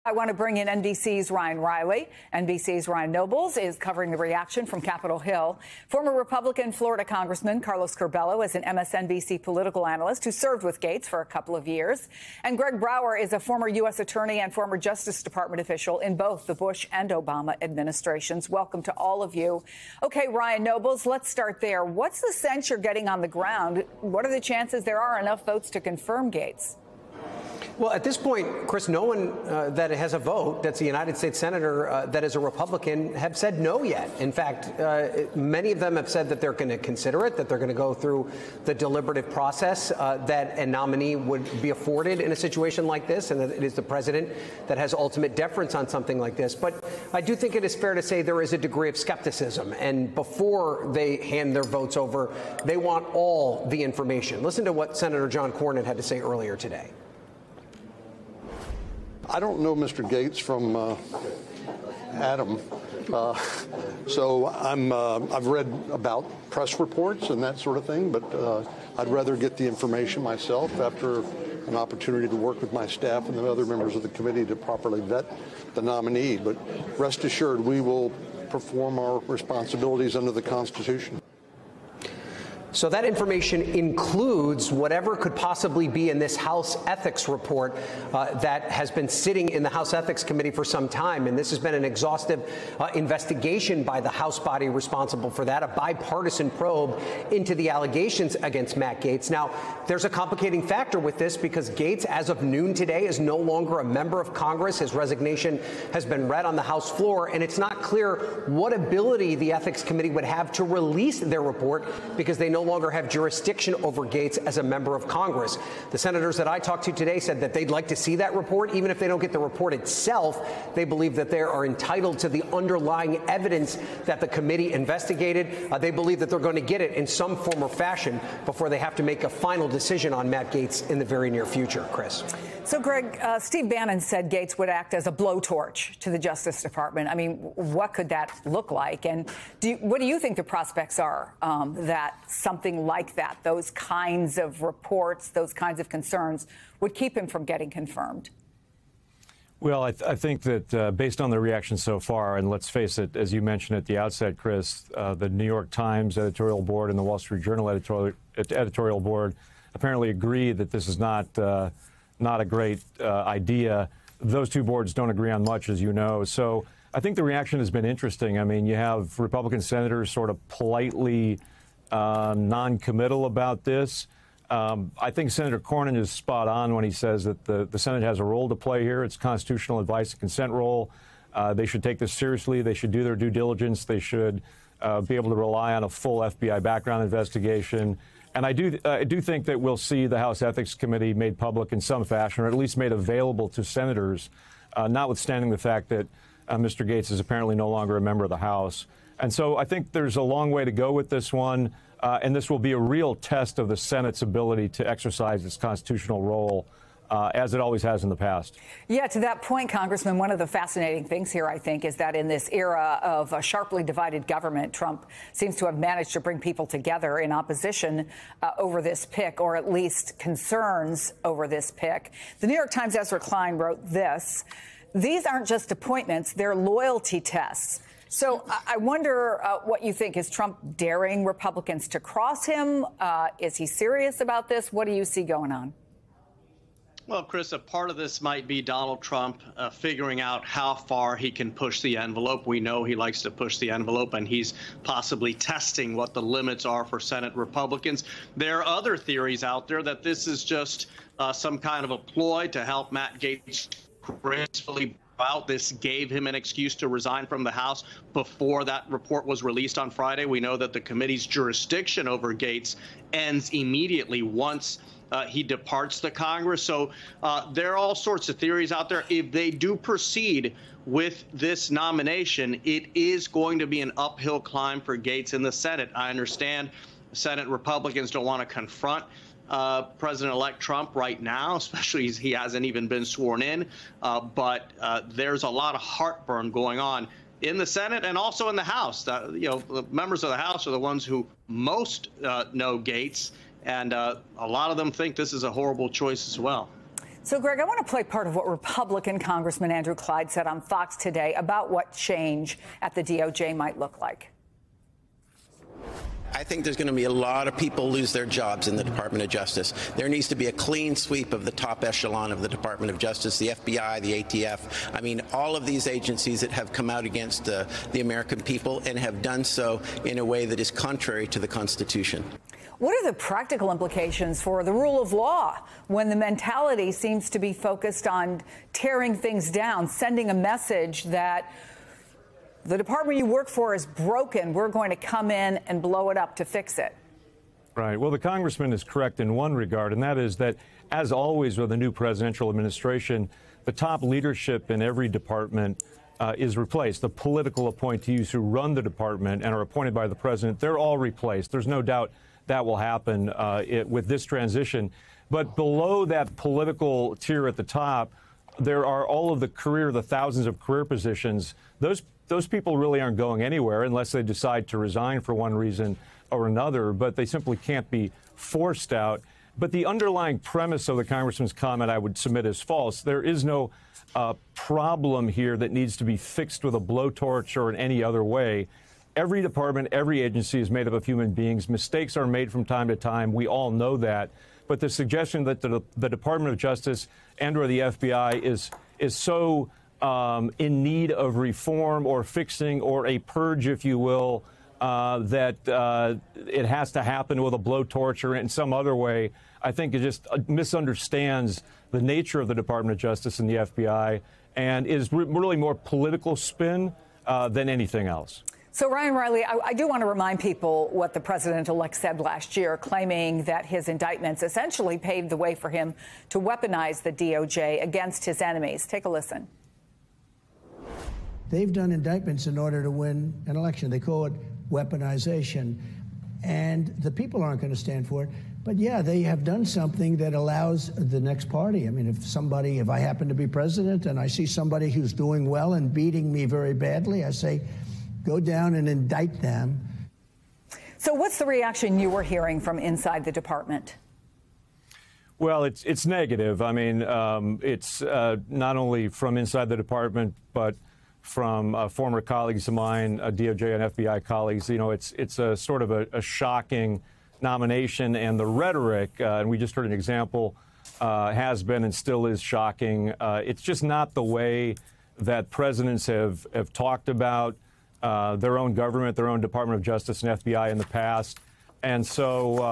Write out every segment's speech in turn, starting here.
I want to bring in NBC's Ryan Riley. NBC's Ryan Nobles is covering the reaction from Capitol Hill. Former Republican Florida Congressman Carlos Curbelo is an MSNBC political analyst who served with Gaetz for a couple of years. And Greg Brower is a former U.S. attorney and former Justice Department official in both the Bush and Obama administrations. Welcome to all of you. OK, Ryan Nobles, let's start there. What's the sense you're getting on the ground? What are the chances there are enough votes to confirm Gaetz? Well, at this point, Chris, no one that has a vote that's a United States senator that is a Republican have said no yet. In fact, many of them have said that they're going to consider it, that they're going to go through the deliberative process that a nominee would be afforded in a situation like this, and that it is the president that has ultimate deference on something like this. But I do think it is fair to say there is a degree of skepticism. And before they hand their votes over, they want all the information. Listen to what Senator John Cornyn had to say earlier today. I don't know Mr. Gaetz from Adam, so I've read about press reports and that sort of thing, but I'd rather get the information myself after an opportunity to work with my staff and the other members of the committee to properly vet the nominee. But rest assured, we will perform our responsibilities under the Constitution. So that information includes whatever could possibly be in this House Ethics report that has been sitting in the House Ethics Committee for some time. And this has been an exhaustive investigation by the House body responsible for that, a bipartisan probe into the allegations against Matt Gaetz. Now, there's a complicating factor with this because Gaetz, as of noon today, is no longer a member of Congress. His resignation has been read on the House floor, and it's not clear what ability the Ethics Committee would have to release their report because they no longer have jurisdiction over Gaetz as a member of Congress. The senators that I talked to today said that they'd like to see that report. Even if they don't get the report itself, they believe that they are entitled to the underlying evidence that the committee investigated. They believe that they're going to get it in some form or fashion before they have to make a final decision on Matt Gaetz in the very near future. Chris. So, Greg, Steve Bannon said Gaetz would act as a blowtorch to the Justice Department. I mean, what could that look like? And what do you think the prospects are that something like that, those kinds of reports, those kinds of concerns, would keep him from getting confirmed? Well, I think that based on the reaction so far, and let's face it, as you mentioned at the outset, Chris, the New York Times editorial board and the Wall Street Journal editorial board apparently agree that this is not a great idea. Those two boards don't agree on much, as you know. So I think the reaction has been interesting. I mean, you have Republican senators sort of politely non-committal about this. I think Senator Cornyn is spot on when he says that the Senate has a role to play here. It's constitutional advice and consent role. They should take this seriously. They should do their due diligence. They should be able to rely on a full FBI background investigation. And I do think that we'll see the House Ethics Committee made public in some fashion, or at least made available to senators, notwithstanding the fact that Mr. Gaetz is apparently no longer a member of the House. And so I think there's a long way to go with this one, and this will be a real test of the Senate's ability to exercise its constitutional role, as it always has in the past. Yeah, to that point, Congressman, one of the fascinating things here, I think, is that in this era of a sharply divided government, Trump seems to have managed to bring people together in opposition over this pick, or at least concerns over this pick. The New York Times' Ezra Klein wrote this: "These aren't just appointments, they're loyalty tests." So I wonder what you think. Is Trump daring Republicans to cross him? Is he serious about this? What do you see going on? Well, Chris, a part of this might be Donald Trump figuring out how far he can push the envelope. We know he likes to push the envelope, and he's possibly testing what the limits are for Senate Republicans. There are other theories out there that this is just some kind of a ploy to help Matt Gaetz gracefully out. This gave him an excuse to resign from the House before that report was released on Friday. We know that the committee's jurisdiction over Gaetz ends immediately once he departs the Congress. So there are all sorts of theories out there. If they do proceed with this nomination, it is going to be an uphill climb for Gaetz in the Senate. I understand Senate Republicans don't want to confront President-elect Trump right now, especially as he hasn't even been sworn in. But there's a lot of heartburn going on in the Senate and also in the House. The members of the House are the ones who most know Gaetz, and a lot of them think this is a horrible choice as well. So, Greg, I want to play part of what Republican Congressman Andrew Clyde said on Fox today about what change at the DOJ might look like. I think there's going to be a lot of people lose their jobs in the Department of Justice. There needs to be a clean sweep of the top echelon of the Department of Justice, the FBI, the ATF. I mean, all of these agencies that have come out against the American people and have done so in a way that is contrary to the Constitution. What are the practical implications for the rule of law when the mentality seems to be focused on tearing things down, sending a message that the department you work for is broken, we're going to come in and blow it up to fix it? Right. Well, the congressman is correct in one regard, and that is that, as always with a new presidential administration, the top leadership in every department is replaced. The political appointees who run the department and are appointed by the president, they're all replaced. There's no doubt that will happen with this transition. But below that political tier at the top, there are all of the thousands of career positions. Those people really aren't going anywhere unless they decide to resign for one reason or another, but they simply can't be forced out. But the underlying premise of the congressman's comment I would submit is false. There is no problem here that needs to be fixed with a blowtorch or in any other way. Every department, every agency is made up of human beings. Mistakes are made from time to time. We all know that. But the suggestion that the Department of Justice and or the FBI is so in need of reform or fixing or a purge, if you will, that it has to happen with a blowtorch or in some other way, I think it just misunderstands the nature of the Department of Justice and the FBI and is really more political spin than anything else. So, Ryan Riley, I do want to remind people what the president-elect said last year, claiming that his indictments essentially paved the way for him to weaponize the DOJ against his enemies. Take a listen. They've done indictments in order to win an election. They call it weaponization. And the people aren't going to stand for it. But, yeah, they have done something that allows the next party. I mean, if I happen to be president and I see somebody who's doing well and beating me very badly, I say, go down and indict them. So what's the reaction you were hearing from inside the department? Well, it's negative. I mean, it's not only from inside the department, but from former colleagues of mine, DOJ and FBI colleagues. You know, it's a sort of a shocking nomination, and the rhetoric, and we just heard an example, has been and still is shocking. It's just not the way that presidents have talked about their own government, their own Department of Justice and FBI in the past. And so,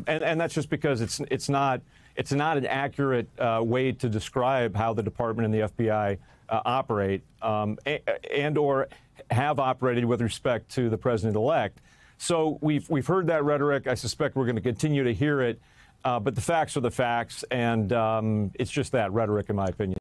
and that's just because it's not an accurate way to describe how the department and the FBI operate and or have operated with respect to the president-elect. So we've heard that rhetoric. I suspect we're going to continue to hear it. But the facts are the facts, and it's just that rhetoric, in my opinion.